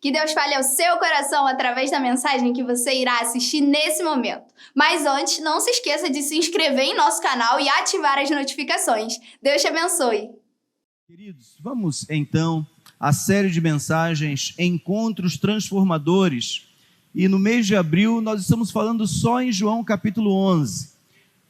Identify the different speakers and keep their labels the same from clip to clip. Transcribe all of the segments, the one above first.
Speaker 1: Que Deus fale ao seu coração através da mensagem que você irá assistir nesse momento. Mas antes, não se esqueça de se inscrever em nosso canal e ativar as notificações. Deus te abençoe.
Speaker 2: Queridos, vamos então à série de mensagens Encontros Transformadores. E no mês de abril nós estamos falando só em João capítulo 11.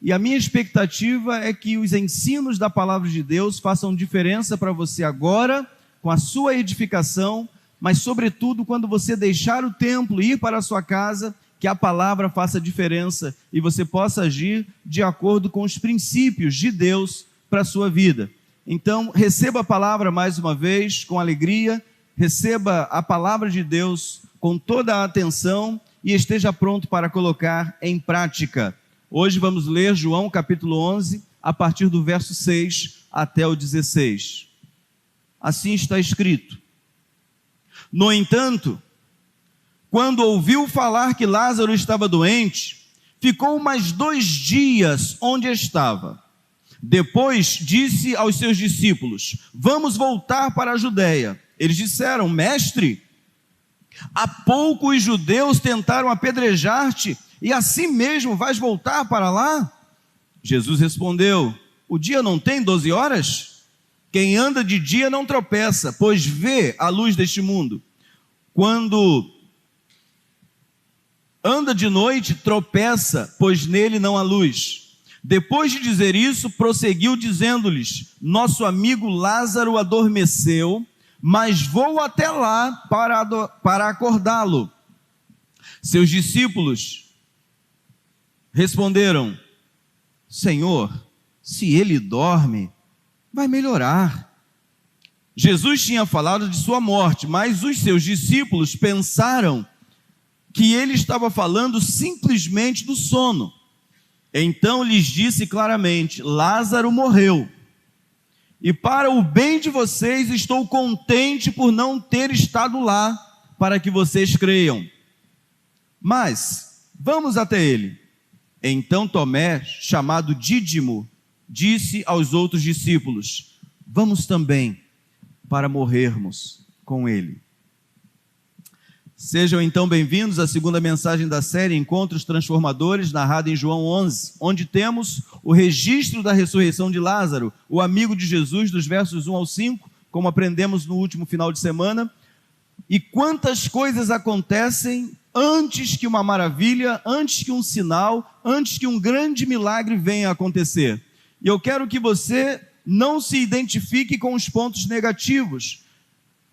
Speaker 2: E a minha expectativa é que os ensinos da palavra de Deus façam diferença para você agora, com a sua edificação, mas sobretudo quando você deixar o templo e ir para a sua casa, que a palavra faça diferença e você possa agir de acordo com os princípios de Deus para a sua vida. Então, receba a palavra mais uma vez, com alegria, receba a palavra de Deus com toda a atenção e esteja pronto para colocar em prática. Hoje vamos ler João capítulo 11, a partir do verso 6 até o 16. Assim está escrito: No entanto, quando ouviu falar que Lázaro estava doente, ficou mais 2 dias onde estava. Depois disse aos seus discípulos: Vamos voltar para a Judeia. Eles disseram: Mestre, há pouco os judeus tentaram apedrejar-te, e assim mesmo vais voltar para lá? Jesus respondeu: O dia não tem 12 horas? Quem anda de dia não tropeça, pois vê a luz deste mundo. Quando anda de noite, tropeça, pois nele não há luz. Depois de dizer isso, prosseguiu dizendo-lhes: Nosso amigo Lázaro adormeceu, mas vou até lá para acordá-lo. Seus discípulos responderam: Senhor, se ele dorme, vai melhorar. Jesus tinha falado de sua morte, mas os seus discípulos pensaram que ele estava falando simplesmente do sono. Então lhes disse claramente: Lázaro morreu. E para o bem de vocês, estou contente por não ter estado lá, para que vocês creiam. Mas vamos até ele. Então Tomé, chamado Dídimo, disse aos outros discípulos: Vamos também, para morrermos com ele. Sejam então bem-vindos à segunda mensagem da série Encontros Transformadores, narrada em João 11, onde temos o registro da ressurreição de Lázaro, o amigo de Jesus, dos versos 1 ao 5, como aprendemos no último final de semana. E quantas coisas acontecem antes que uma maravilha, antes que um sinal, antes que um grande milagre venha a acontecer. E eu quero que você não se identifique com os pontos negativos.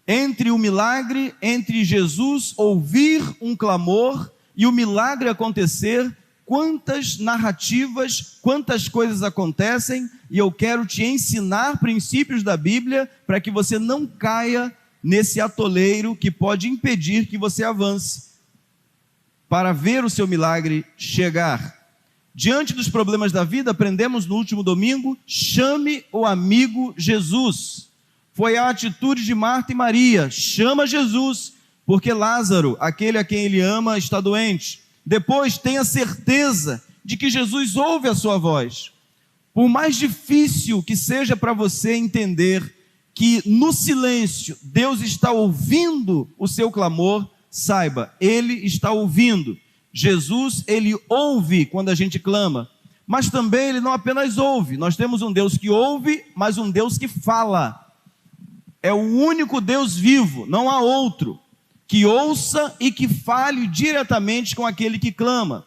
Speaker 2: Entre o milagre, entre Jesus ouvir um clamor e o milagre acontecer, quantas narrativas, quantas coisas acontecem, e eu quero te ensinar princípios da Bíblia para que você não caia nesse atoleiro que pode impedir que você avance para ver o seu milagre chegar. Diante dos problemas da vida, aprendemos no último domingo: chame o amigo Jesus. Foi a atitude de Marta e Maria: chama Jesus, porque Lázaro, aquele a quem ele ama, está doente. Depois, tenha certeza de que Jesus ouve a sua voz. Por mais difícil que seja para você entender que no silêncio Deus está ouvindo o seu clamor, saiba, Ele está ouvindo. Jesus, Ele ouve quando a gente clama, mas também Ele não apenas ouve. Nós temos um Deus que ouve, mas um Deus que fala. É o único Deus vivo, não há outro, que ouça e que fale diretamente com aquele que clama.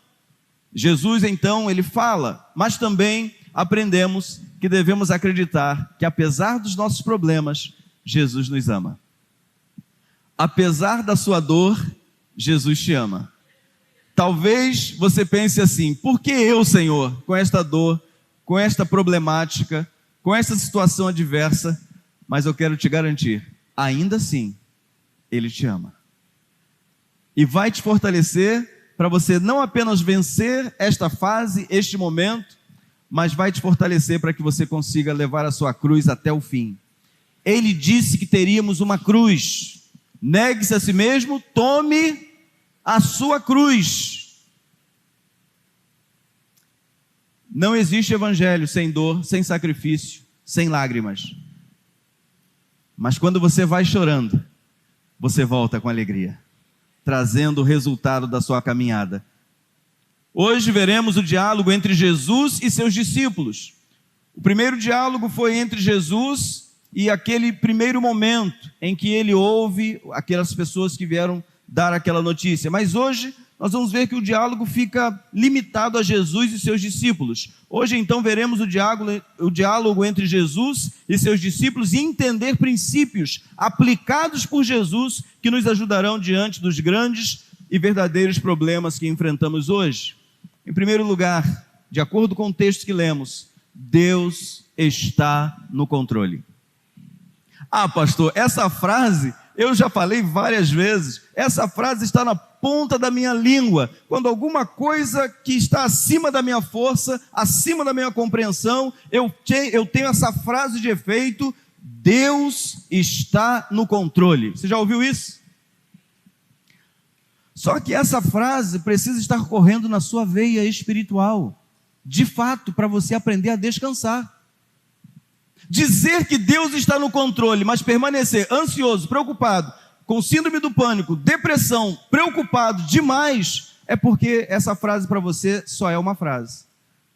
Speaker 2: Jesus, então, Ele fala, mas também aprendemos que devemos acreditar que, apesar dos nossos problemas, Jesus nos ama. Apesar da sua dor, Jesus te ama. Talvez você pense assim: por que eu, Senhor, com esta dor, com esta problemática, com esta situação adversa? Mas eu quero te garantir, ainda assim, Ele te ama. E vai te fortalecer para você não apenas vencer esta fase, este momento, mas vai te fortalecer para que você consiga levar a sua cruz até o fim. Ele disse que teríamos uma cruz. Negue-se a si mesmo, tome a sua cruz. Não existe evangelho sem dor, sem sacrifício, sem lágrimas. Mas quando você vai chorando, você volta com alegria, trazendo o resultado da sua caminhada. Hoje veremos o diálogo entre Jesus e seus discípulos. O primeiro diálogo foi entre Jesus e aquele primeiro momento em que ele ouve aquelas pessoas que vieram dar aquela notícia. Mas hoje nós vamos ver que o diálogo fica limitado a Jesus e seus discípulos. Hoje então veremos o diálogo entre Jesus e seus discípulos e entender princípios aplicados por Jesus que nos ajudarão diante dos grandes e verdadeiros problemas que enfrentamos hoje. Em primeiro lugar, de acordo com o texto que lemos, Deus está no controle. Ah, pastor, essa frase eu já falei várias vezes. Essa frase está na ponta da minha língua. Quando alguma coisa que está acima da minha força, acima da minha compreensão, eu tenho essa frase de efeito: Deus está no controle. Você já ouviu isso? Só que essa frase precisa estar correndo na sua veia espiritual, de fato, para você aprender a descansar. Dizer que Deus está no controle, mas permanecer ansioso, preocupado, com síndrome do pânico, depressão, preocupado demais, é porque essa frase para você só é uma frase,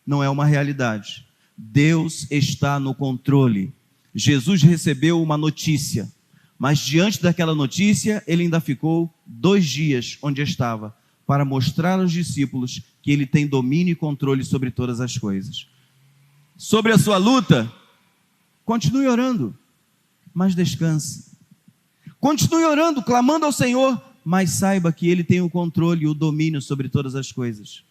Speaker 2: não é uma realidade. Deus está no controle. Jesus recebeu uma notícia, mas diante daquela notícia, ele ainda ficou 2 dias onde estava, para mostrar aos discípulos que ele tem domínio e controle sobre todas as coisas. Sobre a sua luta, continue orando, mas descanse. Continue orando, clamando ao Senhor, mas saiba que Ele tem o controle e o domínio sobre todas as coisas.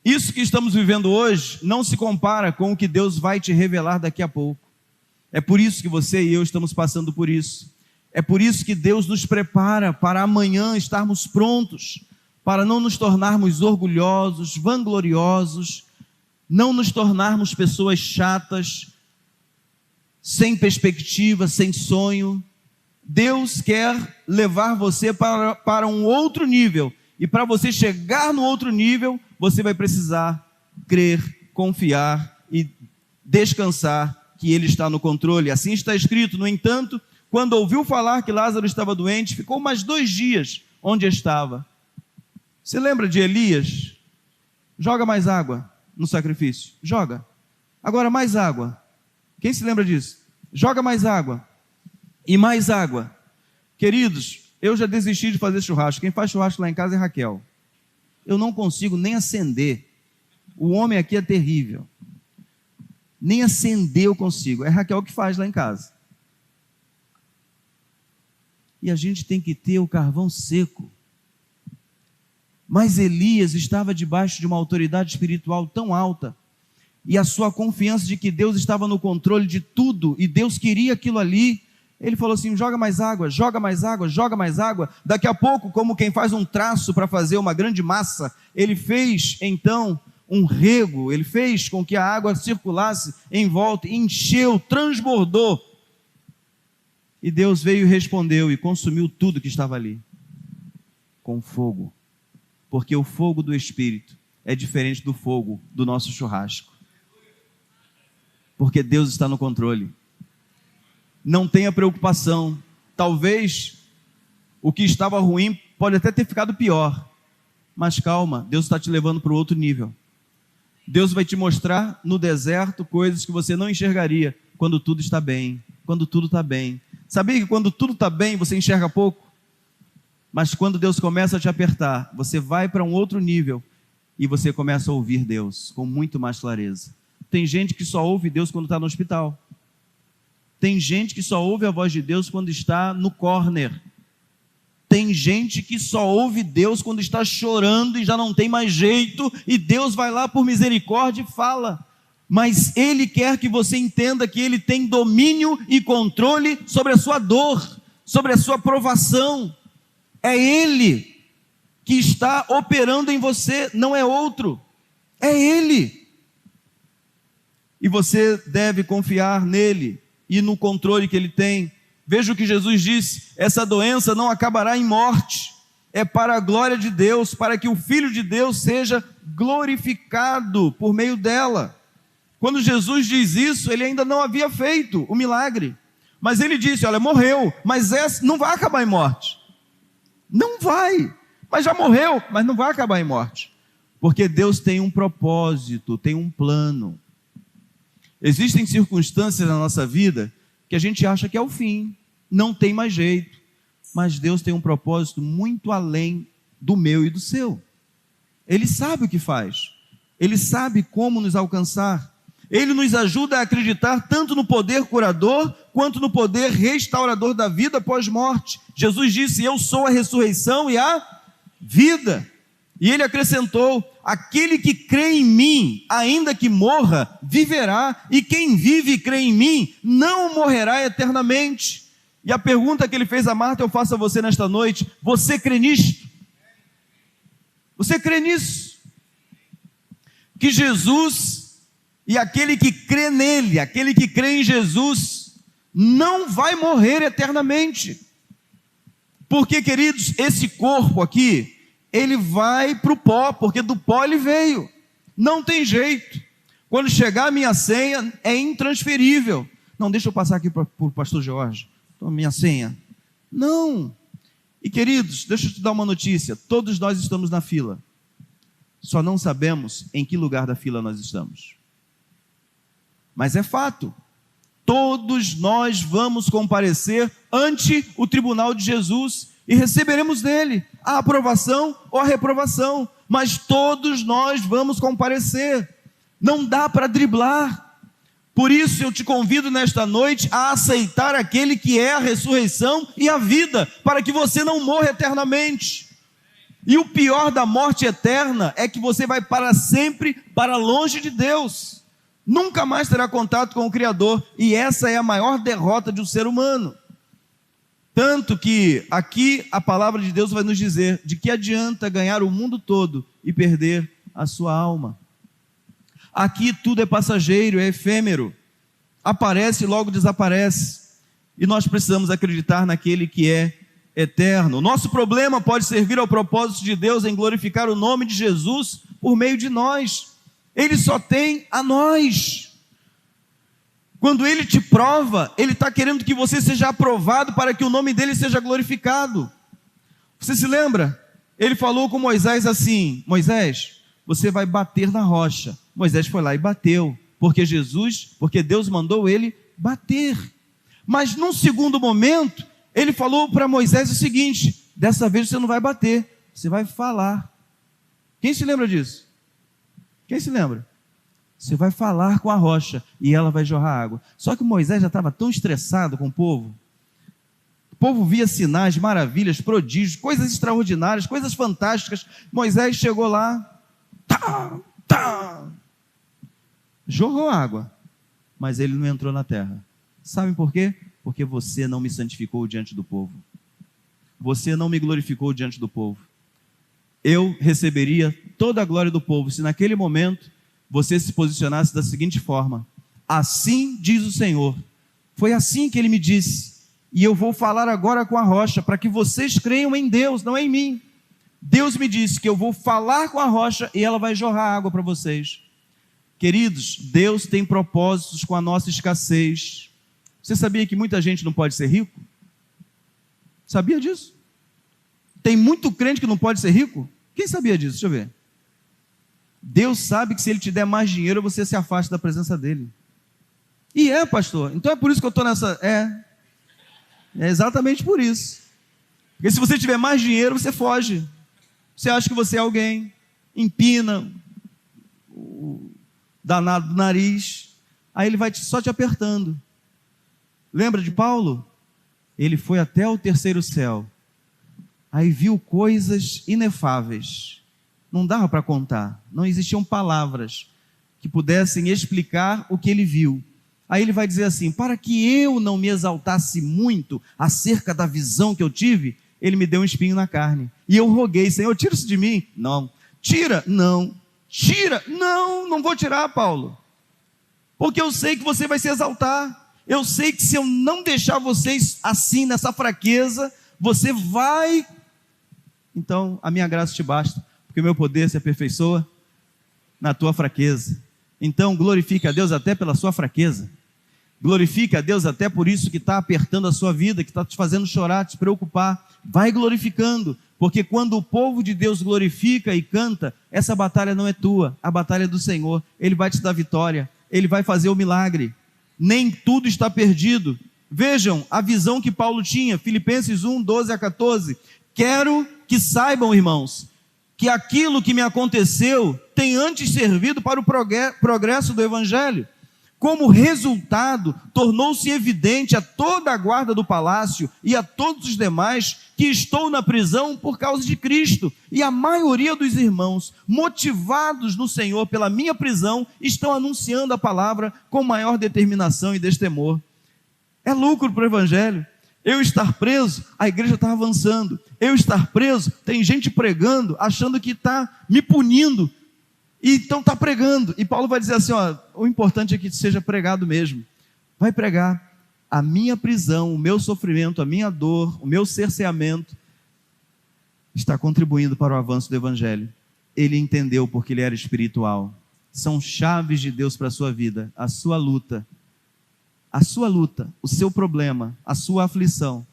Speaker 2: Isso que estamos vivendo hoje não se compara com o que Deus vai te revelar daqui a pouco. É por isso que você e eu estamos passando por isso. É por isso que Deus nos prepara para amanhã estarmos prontos, para não nos tornarmos orgulhosos, vangloriosos, não nos tornarmos pessoas chatas, sem perspectiva, sem sonho. Deus quer levar você para um outro nível, e para você chegar no outro nível, você vai precisar crer, confiar e descansar que Ele está no controle. Assim está escrito. No entanto, quando ouviu falar que Lázaro estava doente, ficou mais 2 dias onde estava. Você lembra de Elias? Joga mais água no sacrifício. Joga. Agora mais água. Quem se lembra disso? Joga mais água. E mais água. Queridos, eu já desisti de fazer churrasco. Quem faz churrasco lá em casa é Raquel. Eu não consigo nem acender. O homem aqui é terrível. Nem acender eu consigo. É Raquel que faz lá em casa. E a gente tem que ter o carvão seco. Mas Elias estava debaixo de uma autoridade espiritual tão alta, e a sua confiança de que Deus estava no controle de tudo, e Deus queria aquilo ali, ele falou assim: joga mais água, joga mais água, joga mais água. Daqui a pouco, como quem faz um traço para fazer uma grande massa, ele fez então um rego, ele fez com que a água circulasse em volta, encheu, transbordou. E Deus veio e respondeu e consumiu tudo que estava ali, com fogo. Porque o fogo do Espírito é diferente do fogo do nosso churrasco. Porque Deus está no controle. Não tenha preocupação. Talvez o que estava ruim pode até ter ficado pior. Mas calma, Deus está te levando para o outro nível. Deus vai te mostrar no deserto coisas que você não enxergaria quando tudo está bem. Quando tudo está bem. Sabia que quando tudo está bem você enxerga pouco? Mas quando Deus começa a te apertar, você vai para um outro nível e você começa a ouvir Deus com muito mais clareza. Tem gente que só ouve Deus quando está no hospital. Tem gente que só ouve a voz de Deus quando está no corner. Tem gente que só ouve Deus quando está chorando e já não tem mais jeito, e Deus vai lá por misericórdia e fala. Mas Ele quer que você entenda que Ele tem domínio e controle sobre a sua dor, sobre a sua provação. É Ele que está operando em você, não é outro. É Ele. E você deve confiar nele e no controle que Ele tem. Veja o que Jesus disse: essa doença não acabará em morte. É para a glória de Deus, para que o Filho de Deus seja glorificado por meio dela. Quando Jesus diz isso, Ele ainda não havia feito o milagre. Mas ele disse, olha, morreu, mas essa não vai acabar em morte. Não vai, mas já morreu, mas não vai acabar em morte. Porque Deus tem um propósito, tem um plano. Existem circunstâncias na nossa vida que a gente acha que é o fim, não tem mais jeito. Mas Deus tem um propósito muito além do meu e do seu. Ele sabe o que faz. Ele sabe como nos alcançar. Ele nos ajuda a acreditar tanto no poder curador, quanto no poder restaurador da vida após morte. Jesus disse, eu sou a ressurreição e a vida. E ele acrescentou, aquele que crê em mim, ainda que morra, viverá. E quem vive e crê em mim, não morrerá eternamente. E a pergunta que ele fez a Marta, eu faço a você nesta noite, você crê nisto? Você crê nisso? Que Jesus e aquele que crê nele, aquele que crê em Jesus, não vai morrer eternamente. Porque, queridos, esse corpo aqui, ele vai para o pó, porque do pó ele veio. Não tem jeito. Quando chegar a minha senha, é intransferível. Não, deixa eu passar aqui para o pastor Jorge. Toma minha senha. Não. E, queridos, deixa eu te dar uma notícia. Todos nós estamos na fila. Só não sabemos em que lugar da fila nós estamos. Mas é fato. Todos nós vamos comparecer ante o tribunal de Jesus e receberemos dele a aprovação ou a reprovação. Mas todos nós vamos comparecer. Não dá para driblar. Por isso eu te convido nesta noite a aceitar aquele que é a ressurreição e a vida, para que você não morra eternamente. E o pior da morte eterna é que você vai para sempre para longe de Deus. Nunca mais terá contato com o Criador, e essa é a maior derrota de um ser humano. Tanto que aqui a palavra de Deus vai nos dizer de que adianta ganhar o mundo todo e perder a sua alma. Aqui tudo é passageiro, é efêmero, aparece e logo desaparece, e nós precisamos acreditar naquele que é eterno. Nosso problema pode servir ao propósito de Deus em glorificar o nome de Jesus por meio de nós. Ele só tem a nós. Quando ele te prova, ele está querendo que você seja aprovado para que o nome dele seja glorificado. Você se lembra? Ele falou com Moisés assim, Moisés, você vai bater na rocha. Moisés foi lá e bateu, porque Deus mandou ele bater. Mas num segundo momento, ele falou para Moisés o seguinte, dessa vez você não vai bater, você vai falar. Quem se lembra disso? Quem se lembra? Você vai falar com a rocha e ela vai jorrar água. Só que Moisés já estava tão estressado com o povo via sinais, maravilhas, prodígios, coisas extraordinárias, coisas fantásticas. Moisés chegou lá, jorrou água, mas ele não entrou na terra. Sabem por quê? Porque você não me santificou diante do povo. Você não me glorificou diante do povo. Eu receberia toda a glória do povo se naquele momento você se posicionasse da seguinte forma: assim diz o Senhor, foi assim que ele me disse, e eu vou falar agora com a rocha, para que vocês creiam em Deus, não em mim. Deus me disse que eu vou falar com a rocha e ela vai jorrar água para vocês. Queridos, Deus tem propósitos com a nossa escassez. Você sabia que muita gente não pode ser rico? Sabia disso? Tem muito crente que não pode ser rico? Quem sabia disso? Deixa eu ver. Deus sabe que se ele te der mais dinheiro, você se afasta da presença dele. E pastor, então é por isso que eu estou nessa... É exatamente por isso. Porque se você tiver mais dinheiro, você foge. Você acha que você é alguém, empina o danado do nariz, aí ele vai só te apertando. Lembra de Paulo? Ele foi até o terceiro céu, aí viu coisas inefáveis, não dava para contar, não existiam palavras que pudessem explicar o que ele viu. Aí ele vai dizer assim, para que eu não me exaltasse muito acerca da visão que eu tive, ele me deu um espinho na carne, e eu roguei, Senhor, tira isso de mim. Não. Tira? Não. Tira? Não, não vou tirar, Paulo, porque eu sei que você vai se exaltar. Eu sei que se eu não deixar vocês assim, nessa fraqueza, você vai... Então, a minha graça te basta, porque o meu poder se aperfeiçoa na tua fraqueza. Então, glorifique a Deus até pela sua fraqueza. Glorifique a Deus até por isso que está apertando a sua vida, que está te fazendo chorar, te preocupar. Vai glorificando, porque quando o povo de Deus glorifica e canta, essa batalha não é tua, a batalha é do Senhor. Ele vai te dar vitória, Ele vai fazer o milagre. Nem tudo está perdido. Vejam a visão que Paulo tinha, Filipenses 1, 12 a 14. Quero que saibam, irmãos, que aquilo que me aconteceu tem antes servido para o progresso do Evangelho. Como resultado, tornou-se evidente a toda a guarda do palácio e a todos os demais que estou na prisão por causa de Cristo. E a maioria dos irmãos, motivados no Senhor pela minha prisão, estão anunciando a palavra com maior determinação e destemor. É lucro para o Evangelho. Eu estar preso, a igreja está avançando. Eu estar preso, tem gente pregando, achando que está me punindo. E então está pregando, e Paulo vai dizer assim, ó, o importante é que seja pregado mesmo. Vai pregar. A minha prisão, o meu sofrimento, a minha dor, o meu cerceamento está contribuindo para o avanço do Evangelho. Ele entendeu porque ele era espiritual. São chaves de Deus para a sua vida. A sua luta, o seu problema, a sua aflição,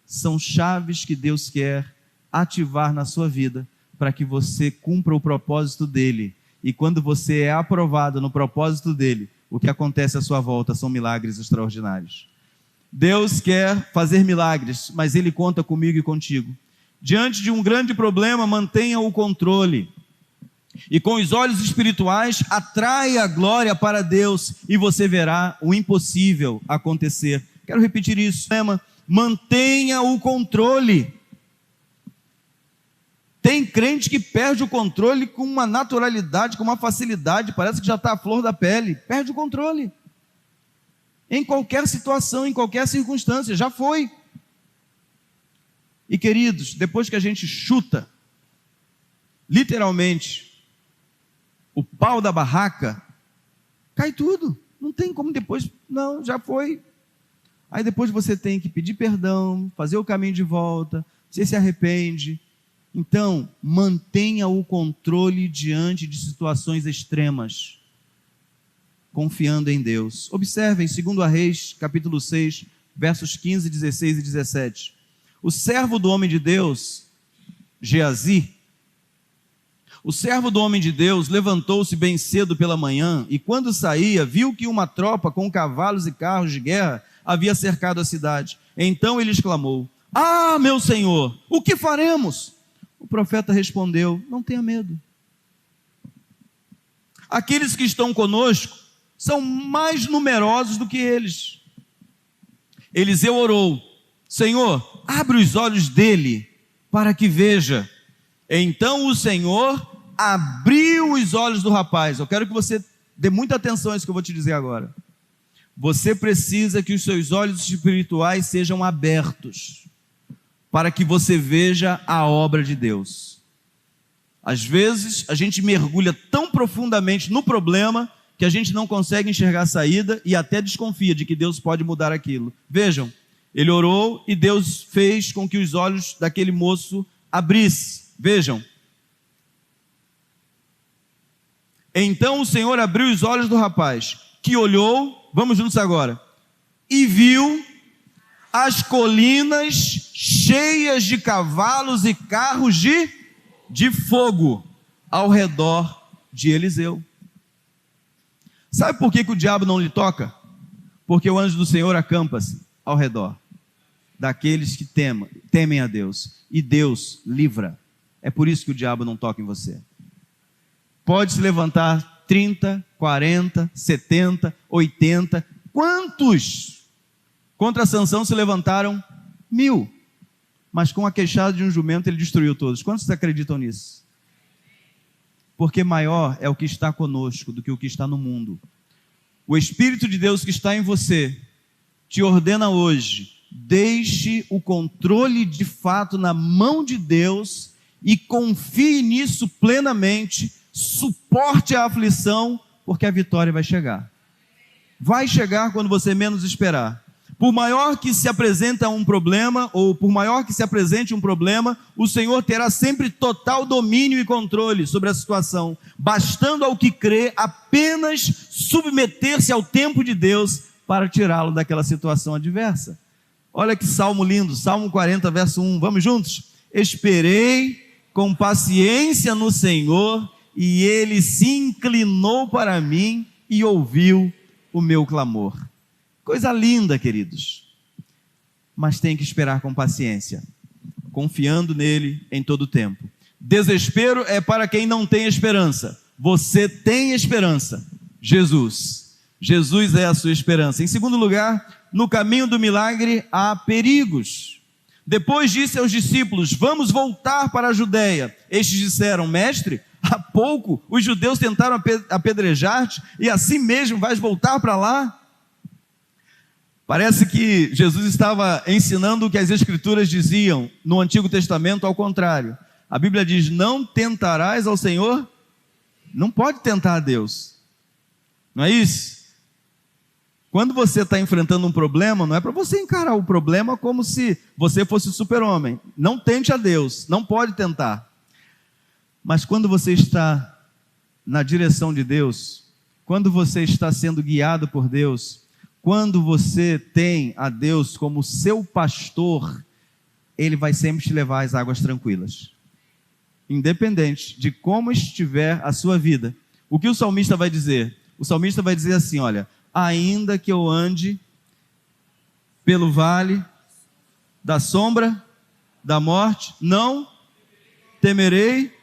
Speaker 2: são chaves que Deus quer ativar na sua vida para que você cumpra o propósito dele. E quando você é aprovado no propósito dele, o que acontece à sua volta são milagres extraordinários. Deus quer fazer milagres, mas Ele conta comigo e contigo. Diante de um grande problema, mantenha o controle. E com os olhos espirituais, atraia a glória para Deus e você verá o impossível acontecer. Quero repetir isso. Mantenha o controle. Tem crente que perde o controle com uma naturalidade, com uma facilidade, parece que já está à flor da pele. Perde o controle. Em qualquer situação, em qualquer circunstância, já foi. E queridos, depois que a gente chuta, literalmente, o pau da barraca, cai tudo. Não tem como depois, não, já foi. Aí depois você tem que pedir perdão, fazer o caminho de volta, você se arrepende. Então, mantenha o controle diante de situações extremas, confiando em Deus. Observem, 2 Reis, capítulo 6, versos 15, 16 e 17. O servo do homem de Deus, Geazi, o servo do homem de Deus levantou-se bem cedo pela manhã e quando saía, viu que uma tropa com cavalos e carros de guerra havia cercado a cidade. Então ele exclamou: "Ah, meu senhor, o que faremos?" O profeta respondeu: "Não tenha medo. Aqueles que estão conosco são mais numerosos do que eles." Eliseu orou: "Senhor, abre os olhos dele para que veja." Então o Senhor abriu os olhos do rapaz. Eu quero que você dê muita atenção a isso que eu vou te dizer agora. Você precisa que os seus olhos espirituais sejam abertos para que você veja a obra de Deus. Às vezes, a gente mergulha tão profundamente no problema que a gente não consegue enxergar a saída e até desconfia de que Deus pode mudar aquilo. Vejam, ele orou e Deus fez com que os olhos daquele moço abrissem. Vejam. Então o Senhor abriu os olhos do rapaz, que olhou, vamos juntos agora, e viu as colinas cheias de cavalos e carros de fogo ao redor de Eliseu. Sabe por que o diabo não lhe toca? Porque o anjo do Senhor acampa-se ao redor daqueles que temem a Deus, e Deus livra. É por isso que o diabo não toca em você. Pode se levantar 30, 40, 70, 80. Quantos contra Sansão se levantaram? 1000. Mas com a queixada de um jumento ele destruiu todos. Quantos acreditam nisso? Porque maior é o que está conosco do que o que está no mundo. O Espírito de Deus que está em você te ordena hoje: deixe o controle de fato na mão de Deus e confie nisso plenamente, suporte a aflição, porque a vitória vai chegar. Vai chegar quando você menos esperar. Por maior que se apresenta um problema, ou por maior que se apresente um problema, o Senhor terá sempre total domínio e controle sobre a situação, bastando ao que crê apenas submeter-se ao tempo de Deus para tirá-lo daquela situação adversa. Olha que salmo lindo, Salmo 40, verso 1. Vamos juntos? Esperei com paciência no Senhor, e Ele se inclinou para mim e ouviu o meu clamor. Coisa linda, queridos. Mas tem que esperar com paciência, confiando nele em todo o tempo. Desespero é para quem não tem esperança. Você tem esperança. Jesus é a sua esperança. Em segundo lugar, no caminho do milagre há perigos. Depois disse aos discípulos: vamos voltar para a Judeia. Estes disseram: mestre, há pouco os judeus tentaram apedrejar-te, e assim mesmo vais voltar para lá? Parece que Jesus estava ensinando o que as Escrituras diziam no Antigo Testamento, ao contrário. A Bíblia diz: não tentarás ao Senhor. Não pode tentar a Deus, não é isso? Quando você está enfrentando um problema, não é para você encarar o problema como se você fosse super-homem. Não tente a Deus, não pode tentar. Mas quando você está na direção de Deus, quando você está sendo guiado por Deus, quando você tem a Deus como seu pastor, Ele vai sempre te levar às águas tranquilas. Independente de como estiver a sua vida. O que o salmista vai dizer? O salmista vai dizer assim, olha: ainda que eu ande pelo vale da sombra da morte, não temerei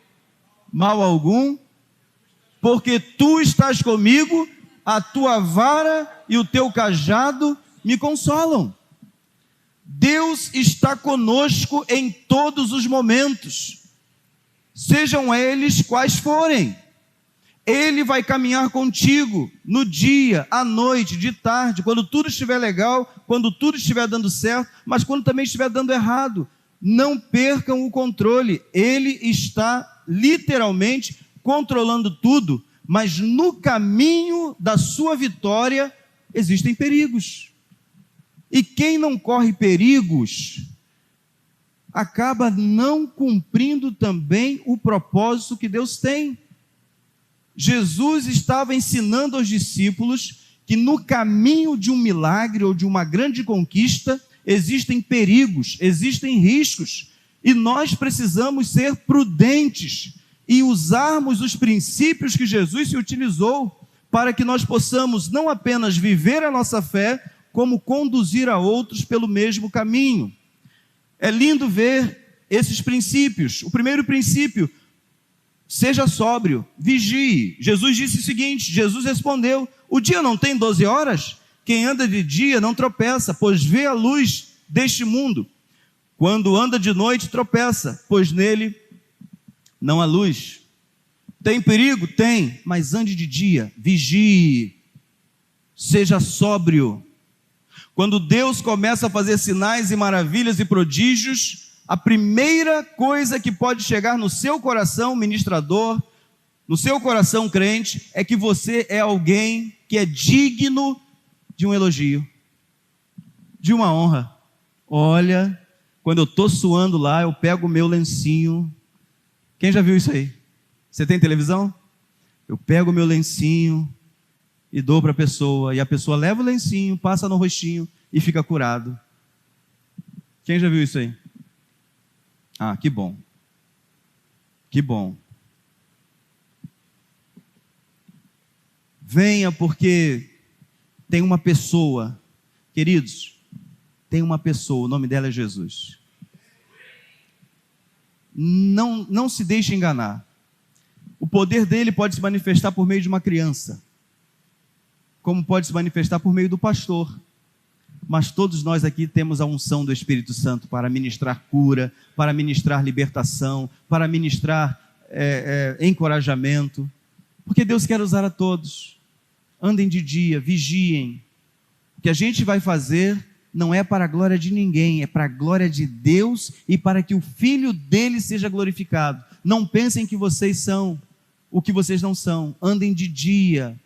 Speaker 2: mal algum, porque tu estás comigo, a tua vara e o teu cajado me consolam. Deus está conosco em todos os momentos, sejam eles quais forem. Ele vai caminhar contigo no dia, à noite, de tarde, quando tudo estiver legal, quando tudo estiver dando certo, mas quando também estiver dando errado. Não percam o controle. Ele está literalmente controlando tudo, mas no caminho da sua vitória existem perigos. E quem não corre perigos acaba não cumprindo também o propósito que Deus tem. Jesus estava ensinando aos discípulos que no caminho de um milagre ou de uma grande conquista existem perigos, existem riscos, e nós precisamos ser prudentes e usarmos os princípios que Jesus se utilizou para que nós possamos não apenas viver a nossa fé, como conduzir a outros pelo mesmo caminho. É lindo ver esses princípios. O primeiro princípio: seja sóbrio, vigie. Jesus disse o seguinte, Jesus respondeu: o dia não tem 12 horas? Quem anda de dia não tropeça, pois vê a luz deste mundo. Quando anda de noite, tropeça, pois nele não há luz. Tem perigo? Tem, mas ande de dia, vigie, seja sóbrio. Quando Deus começa a fazer sinais e maravilhas e prodígios, a primeira coisa que pode chegar no seu coração ministrador, no seu coração crente, é que você é alguém que é digno de um elogio, de uma honra. Olha, quando eu estou suando lá, eu pego o meu lencinho. Quem já viu isso aí? Você tem televisão? Eu pego o meu lencinho e dou para a pessoa, e a pessoa leva o lencinho, passa no rostinho e fica curado. Quem já viu isso aí? Ah, que bom. Que bom. Venha, porque tem uma pessoa, queridos, tem uma pessoa, o nome dela é Jesus. Não se deixe enganar. O poder dele pode se manifestar por meio de uma criança, como pode se manifestar por meio do pastor. Mas todos nós aqui temos a unção do Espírito Santo para ministrar cura, para ministrar libertação, para ministrar encorajamento, porque Deus quer usar a todos. Andem de dia, vigiem. O que a gente vai fazer não é para a glória de ninguém, é para a glória de Deus e para que o Filho dele seja glorificado. Não pensem que vocês são o que vocês não são. Andem de dia.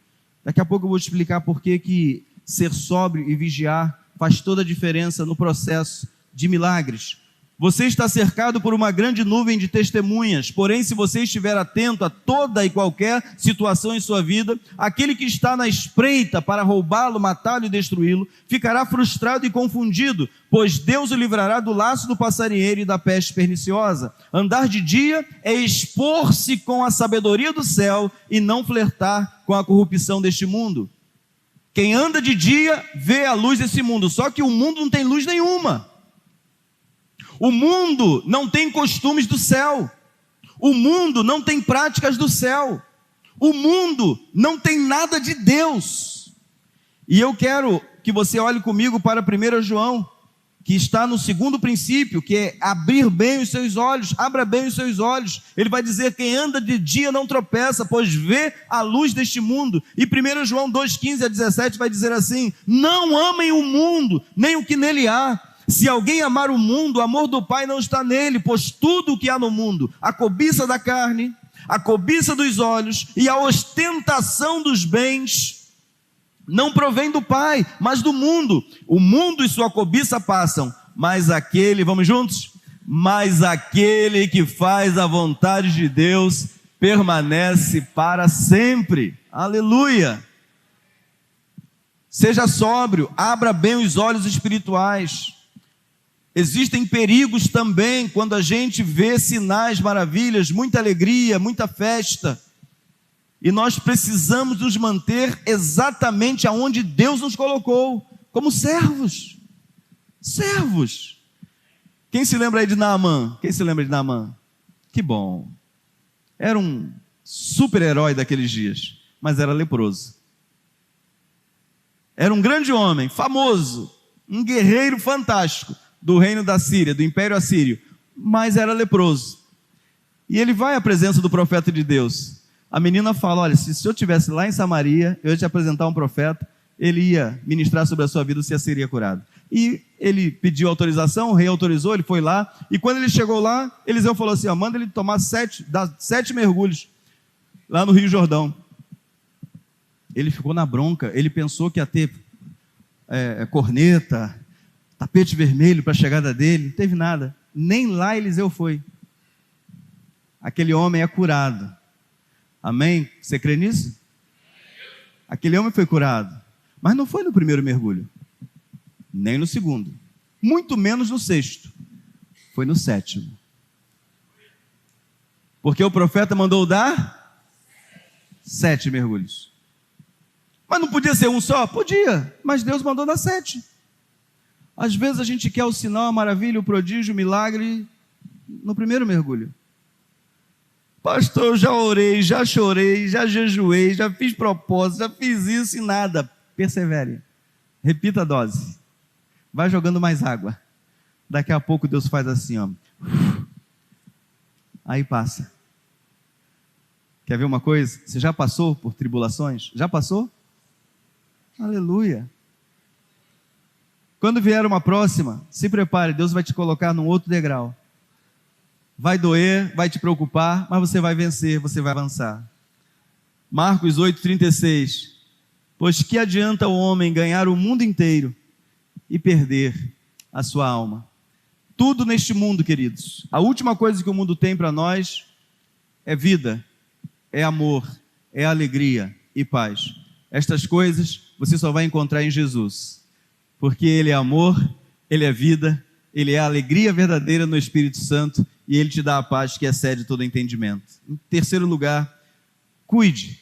Speaker 2: Daqui a pouco eu vou te explicar por que ser sóbrio e vigiar faz toda a diferença no processo de milagres. Você está cercado por uma grande nuvem de testemunhas, porém, se você estiver atento a toda e qualquer situação em sua vida, aquele que está na espreita para roubá-lo, matá-lo e destruí-lo, ficará frustrado e confundido, pois Deus o livrará do laço do passarinheiro e da peste perniciosa. Andar de dia é expor-se com a sabedoria do céu e não flertar com a corrupção deste mundo. Quem anda de dia vê a luz desse mundo, só que o mundo não tem luz nenhuma. O mundo não tem costumes do céu. O mundo não tem práticas do céu. O mundo não tem nada de Deus. E eu quero que você olhe comigo para 1 João, que está no segundo princípio, que é abrir bem os seus olhos. Abra bem os seus olhos. Ele vai dizer: quem anda de dia não tropeça, pois vê a luz deste mundo. E 1 João 2,15 a 17 vai dizer assim: não amem o mundo, nem o que nele há. Se alguém amar o mundo, o amor do Pai não está nele, pois tudo o que há no mundo, a cobiça da carne, a cobiça dos olhos e a ostentação dos bens, não provém do Pai, mas do mundo. O mundo e sua cobiça passam, mas aquele, vamos juntos? Mas aquele que faz a vontade de Deus permanece para sempre. Aleluia! Seja sóbrio, abra bem os olhos espirituais. Existem perigos também quando a gente vê sinais, maravilhas, muita alegria, muita festa. E nós precisamos nos manter exatamente aonde Deus nos colocou, como servos. Servos. Quem se lembra aí de Naamã? Quem se lembra de Naamã? Que bom. Era um super-herói daqueles dias, mas era leproso. Era um grande homem, famoso, um guerreiro fantástico, do reino da Síria, do Império Assírio, mas era leproso. E ele vai à presença do profeta de Deus. A menina fala: olha, se eu estivesse lá em Samaria, eu ia te apresentar um profeta, ele ia ministrar sobre a sua vida, você seria curado. E ele pediu autorização, o rei autorizou, ele foi lá, e quando ele chegou lá, Eliseu falou assim: ó, manda ele tomar 7 mergulhos, lá no Rio Jordão. Ele ficou na bronca, ele pensou que ia ter corneta, tapete vermelho para a chegada dele, não teve nada, nem lá Eliseu foi. Aquele homem é curado, amém? Você crê nisso? Aquele homem foi curado, mas não foi no primeiro mergulho, nem no segundo, muito menos no 6º, foi no 7º, porque o profeta mandou dar 7 mergulhos, mas não podia ser um só? Podia, mas Deus mandou dar 7. Às vezes a gente quer o sinal, a maravilha, o prodígio, o milagre no primeiro mergulho. Pastor, eu já orei, já chorei, já jejuei, já fiz propósito, já fiz isso e nada. Persevere. Repita a dose. Vai jogando mais água. Daqui a pouco Deus faz assim, ó. Aí passa. Quer ver uma coisa? Você já passou por tribulações? Já passou? Aleluia. Quando vier uma próxima, se prepare, Deus vai te colocar num outro degrau. Vai doer, vai te preocupar, mas você vai vencer, você vai avançar. Marcos 8,36. Pois que adianta o homem ganhar o mundo inteiro e perder a sua alma? Tudo neste mundo, queridos, a última coisa que o mundo tem para nós é vida, é amor, é alegria e paz. Estas coisas você só vai encontrar em Jesus. Porque Ele é amor, Ele é vida, Ele é a alegria verdadeira no Espírito Santo e Ele te dá a paz que excede todo entendimento. Em terceiro lugar, cuide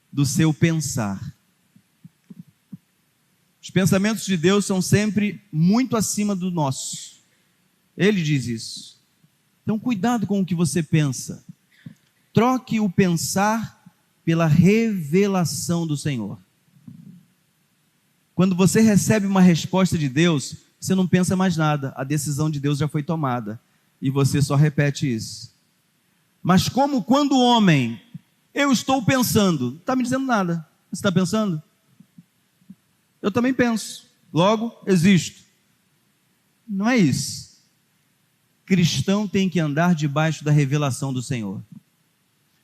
Speaker 2: do seu pensar. Os pensamentos de Deus são sempre muito acima do nosso. Ele diz isso. Então, cuidado com o que você pensa. Troque o pensar pela revelação do Senhor. Quando você recebe uma resposta de Deus, você não pensa mais nada, a decisão de Deus já foi tomada, e você só repete isso. Mas como quando o homem, eu estou pensando, não está me dizendo nada, você está pensando? Eu também penso, logo existo. Não é isso. Cristão tem que andar debaixo da revelação do Senhor.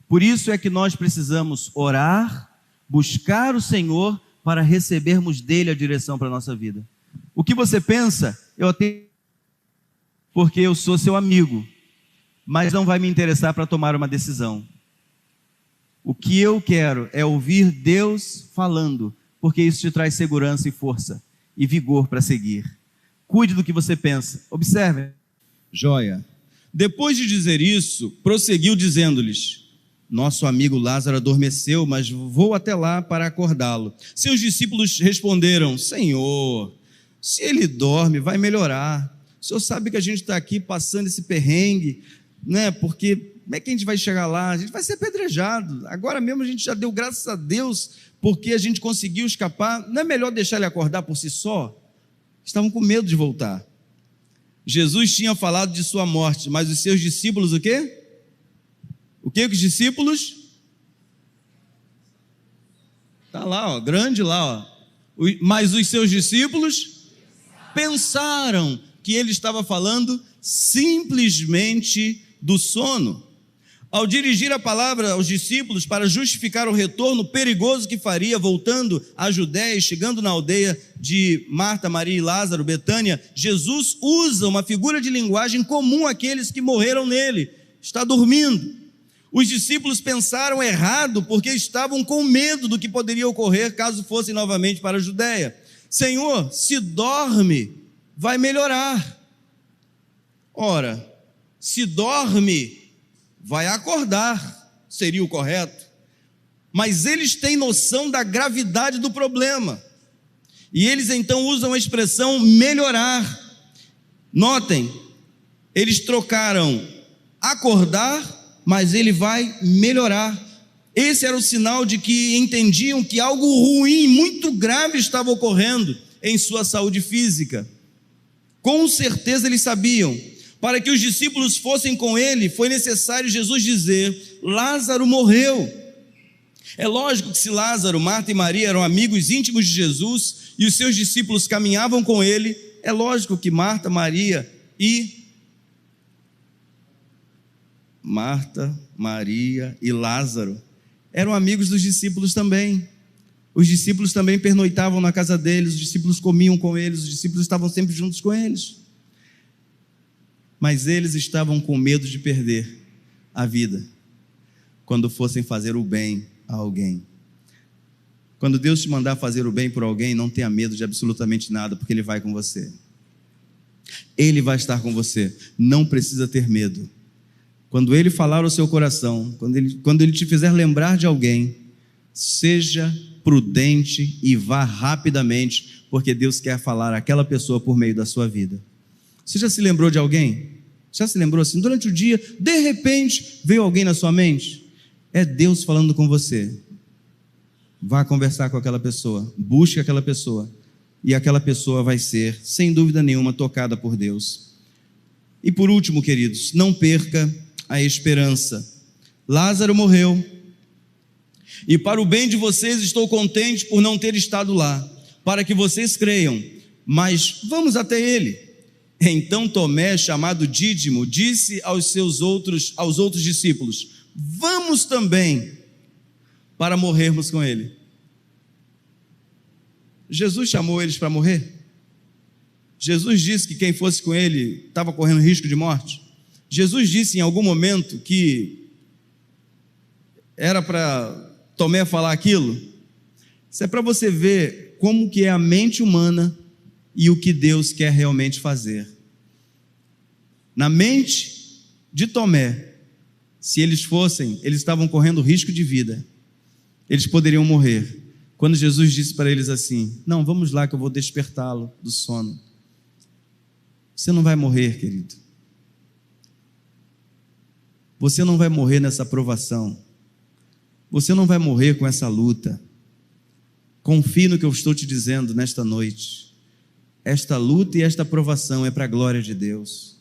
Speaker 2: Por isso é que nós precisamos orar, buscar o Senhor, para recebermos dele a direção para a nossa vida. O que você pensa, eu tenho porque eu sou seu amigo, mas não vai me interessar para tomar uma decisão. O que eu quero é ouvir Deus falando, porque isso te traz segurança e força e vigor para seguir. Cuide do que você pensa. Observe.
Speaker 3: Joia. Depois de dizer isso, prosseguiu dizendo-lhes: nosso amigo Lázaro adormeceu, mas vou até lá para acordá-lo. Seus discípulos responderam: Senhor, se ele dorme, vai melhorar. O Senhor sabe que a gente está aqui passando esse perrengue, né? Porque como é que a gente vai chegar lá? A gente vai ser apedrejado. Agora mesmo a gente já deu graças a Deus porque a gente conseguiu escapar. Não é melhor deixar ele acordar por si só? Estavam com medo de voltar. Jesus tinha falado de sua morte, mas os seus discípulos o quê? O que os discípulos? Está lá, ó, grande lá, ó. Mas os seus discípulos pensaram que ele estava falando simplesmente do sono. Ao dirigir a palavra aos discípulos para justificar o retorno perigoso que faria voltando à Judéia e chegando na aldeia de Marta, Maria e Lázaro, Betânia, Jesus usa uma figura de linguagem comum àqueles que morreram nele. Está dormindo. Os discípulos pensaram errado porque estavam com medo do que poderia ocorrer caso fossem novamente para a Judéia. Senhor, se dorme, vai melhorar. Ora, se dorme, vai acordar, seria o correto. Mas eles têm noção da gravidade do problema. E eles então usam a expressão melhorar. Notem, eles trocaram acordar, mas ele vai melhorar. Esse era o sinal de que entendiam que algo ruim, muito grave estava ocorrendo em sua saúde física. Com certeza eles sabiam. Para que os discípulos fossem com ele, foi necessário Jesus dizer: Lázaro morreu. É lógico que se Lázaro, Marta e Maria eram amigos íntimos de Jesus e os seus discípulos caminhavam com ele, é lógico que Marta, Maria e Lázaro eram amigos dos discípulos também. Os discípulos também pernoitavam na casa deles, os discípulos comiam com eles, os discípulos estavam sempre juntos com eles. Mas eles estavam com medo de perder a vida quando fossem fazer o bem a alguém. Quando Deus te mandar fazer o bem por alguém, não tenha medo de absolutamente nada, porque Ele vai com você. Ele vai estar com você, não precisa ter medo. Quando Ele falar ao seu coração, quando ele te fizer lembrar de alguém, seja prudente e vá rapidamente, porque Deus quer falar àquela pessoa por meio da sua vida. Você já se lembrou de alguém? Já se lembrou assim? Durante o dia, de repente, veio alguém na sua mente? É Deus falando com você. Vá conversar com aquela pessoa, busque aquela pessoa, e aquela pessoa vai ser, sem dúvida nenhuma, tocada por Deus. E por último, queridos, não perca a esperança. Lázaro morreu, e para o bem de vocês estou contente por não ter estado lá, para que vocês creiam, mas vamos até ele. Então Tomé, chamado Dídimo, disse aos outros discípulos: vamos também para morrermos com ele. Jesus chamou eles para morrer? Jesus disse que quem fosse com ele estava correndo risco de morte? Jesus disse em algum momento que era para Tomé falar aquilo? Isso é para você ver como que é a mente humana e o que Deus quer realmente fazer. Na mente de Tomé, se eles estavam correndo risco de vida, eles poderiam morrer. Quando Jesus disse para eles assim: não, vamos lá que eu vou despertá-lo do sono. Você não vai morrer, querido. Você não vai morrer nessa provação. Você não vai morrer com essa luta. Confie no que eu estou te dizendo nesta noite. Esta luta e esta provação é para a glória de Deus.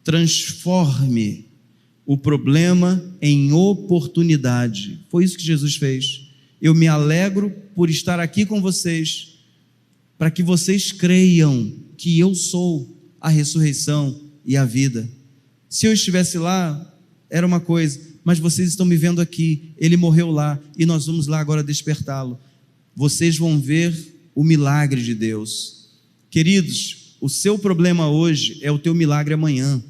Speaker 3: Transforme o problema em oportunidade. Foi isso que Jesus fez. Eu me alegro por estar aqui com vocês, para que vocês creiam que eu sou a ressurreição e a vida. Se eu estivesse lá, era uma coisa, mas vocês estão me vendo aqui, ele morreu lá, e nós vamos lá agora despertá-lo. Vocês vão ver o milagre de Deus. Queridos, o seu problema hoje é o teu milagre amanhã.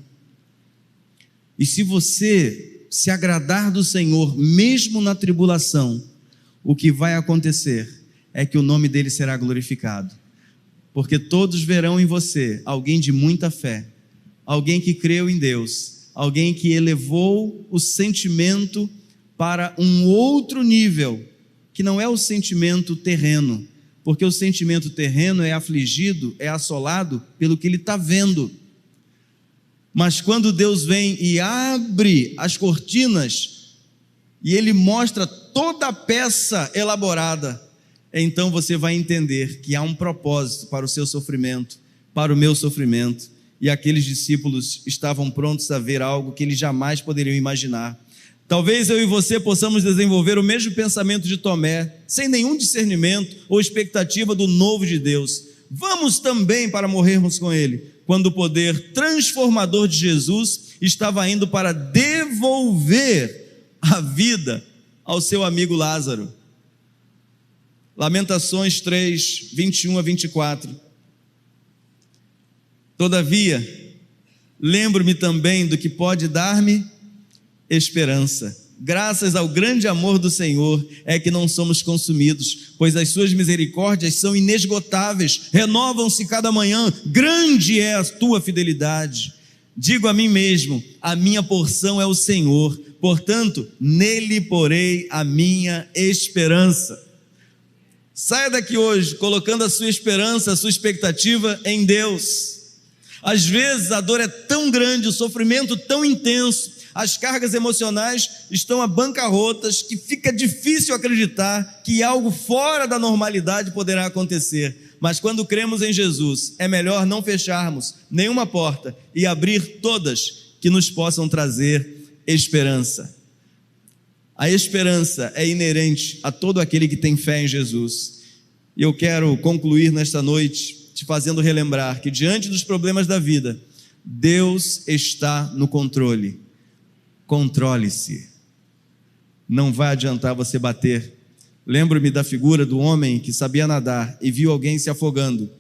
Speaker 3: E se você se agradar do Senhor, mesmo na tribulação, o que vai acontecer é que o nome dele será glorificado. Porque todos verão em você alguém de muita fé, alguém que creu em Deus, alguém que elevou o sentimento para um outro nível, que não é o sentimento terreno, porque o sentimento terreno é afligido, é assolado pelo que ele está vendo. Mas quando Deus vem e abre as cortinas, e ele mostra toda a peça elaborada, então você vai entender que há um propósito para o seu sofrimento, para o meu sofrimento, e aqueles discípulos estavam prontos a ver algo que eles jamais poderiam imaginar. Talvez eu e você possamos desenvolver o mesmo pensamento de Tomé, sem nenhum discernimento ou expectativa do novo de Deus. Vamos também para morrermos com ele, quando o poder transformador de Jesus estava indo para devolver a vida ao seu amigo Lázaro. Lamentações 3, 21 a 24. Todavia, lembro-me também do que pode dar-me esperança. Graças ao grande amor do Senhor é que não somos consumidos, pois as suas misericórdias são inesgotáveis, renovam-se cada manhã, grande é a tua fidelidade. Digo a mim mesmo, a minha porção é o Senhor, portanto, nele porei a minha esperança. Saia daqui hoje colocando a sua esperança, a sua expectativa em Deus. Às vezes a dor é tão grande, o sofrimento tão intenso, as cargas emocionais estão a bancarrotas, que fica difícil acreditar que algo fora da normalidade poderá acontecer. Mas quando cremos em Jesus, é melhor não fecharmos nenhuma porta e abrir todas que nos possam trazer esperança. A esperança é inerente a todo aquele que tem fé em Jesus. E eu quero concluir nesta noite te fazendo relembrar que diante dos problemas da vida, Deus está no controle. Controle-se. Não vai adiantar você bater. Lembro-me da figura do homem que sabia nadar e viu alguém se afogando.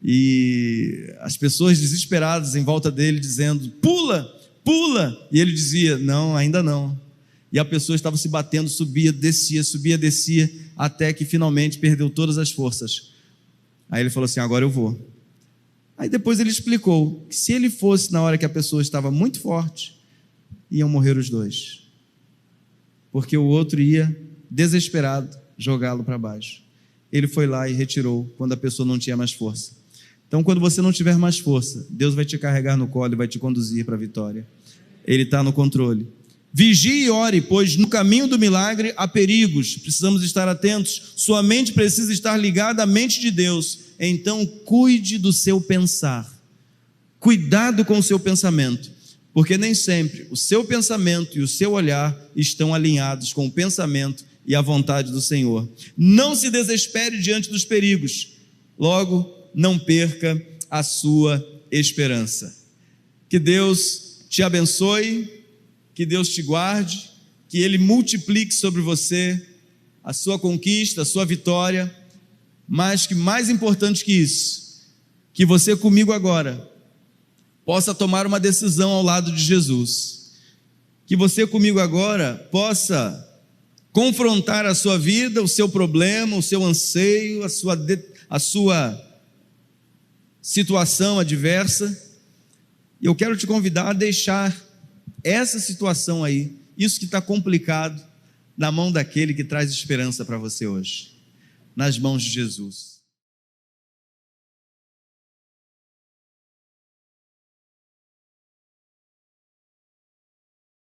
Speaker 3: E as pessoas desesperadas em volta dele dizendo: pula, pula. E ele dizia: não, ainda não. E a pessoa estava se batendo, subia, descia, até que finalmente perdeu todas as forças. Aí ele falou assim: agora eu vou. Aí depois ele explicou que se ele fosse na hora que a pessoa estava muito forte, iam morrer os dois, porque o outro ia, desesperado, jogá-lo para baixo. Ele foi lá e retirou quando a pessoa não tinha mais força. Então, quando você não tiver mais força, Deus vai te carregar no colo e vai te conduzir para a vitória. Ele está no controle. Vigie e ore, pois no caminho do milagre há perigos, precisamos estar atentos. Sua mente precisa estar ligada à mente de Deus. Então cuide do seu pensar, cuidado com o seu pensamento, porque nem sempre o seu pensamento e o seu olhar estão alinhados com o pensamento e a vontade do Senhor. Não se desespere diante dos perigos, logo não perca a sua esperança. Que Deus te abençoe, que Deus te guarde, que Ele multiplique sobre você a sua conquista, a sua vitória, mas que mais importante que isso, que você comigo agora possa tomar uma decisão ao lado de Jesus, que você comigo agora possa confrontar a sua vida, o seu problema, o seu anseio, a sua situação adversa. E eu quero te convidar a deixar essa situação aí, isso que está complicado, na mão daquele que traz esperança para você hoje, nas mãos de Jesus.